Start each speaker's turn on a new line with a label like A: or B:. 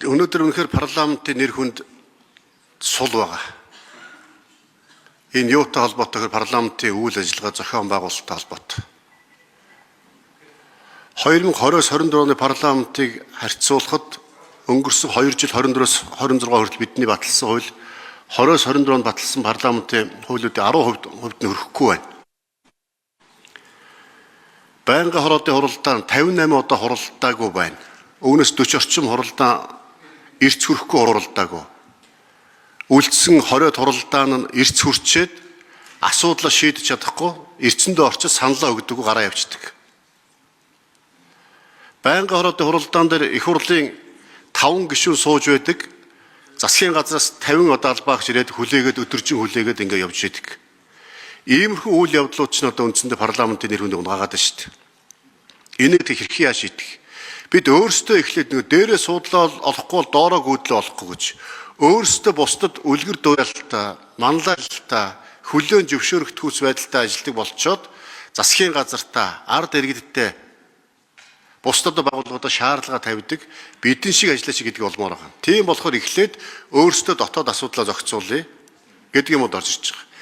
A: Өнөөдөр үнэхээр парламентын нэр хүнд сул байгаа. Энэ юутай холбоотойгоор парламентын үйл ажиллагаа зохион байгуулалттай холбоотой. 2020-24 оны парламентыг харьцуулахад өнгөрсөн 2 жил 24-өөс 26 хүртэл бидний баталсан хууль 20-24 онд баталсан парламентын хуулиудын 10% нь хүрэхгүй байна. Байнгын хорооны хуралдаан 58 удаа хуралдаагүй байна. Үүнээс 40 орчим хуралдаан эрц хүрэхгүй хуралдаагүй. Үлдсэн 20 хуралдаан нь эрц хүрчээд асуудлаа шийдэж чадахгүй эрцэндээ орчиж саналаа өгдөг гараа явчихдаг. Байнгын хорооны хуралдаан дээр их хурлын 5 гишүүн сууж байдаг. Засгийн газраас 50 удаа албаагч ирээд хүлээгээд өдөржин хүлээгээд ингэ явж идэг. Иймэрхүү үйл явдлууд ч одоо үндсэндээ парламентын нэр хүндийг унгаагаад байна шүү дээ. Энийг хэрхэн яаж шийдэх? Бид өөрсдөө эхлээд нэг дээрээ суудлаа олохгүй бол доороо гүйдлээ олохгүй гэж өөрсдөө бусдад үлгэр дуураалтаа, манлайлалтаа, хүлээн зөвшөөрөгдөхүйц байдалтай ажилладаг болчоод засгийн газартаа, ард иргэдтэй бусдад байгууллагуудаа шаардлага тавьдаг бидэн шиг ажиллаач гэдэг болмоор байгаа. Тийм болохоор эхлээд өөрсдөө дотоод асуудлаа зохицуулъя гэдэг юмуд орж ирж байгаа.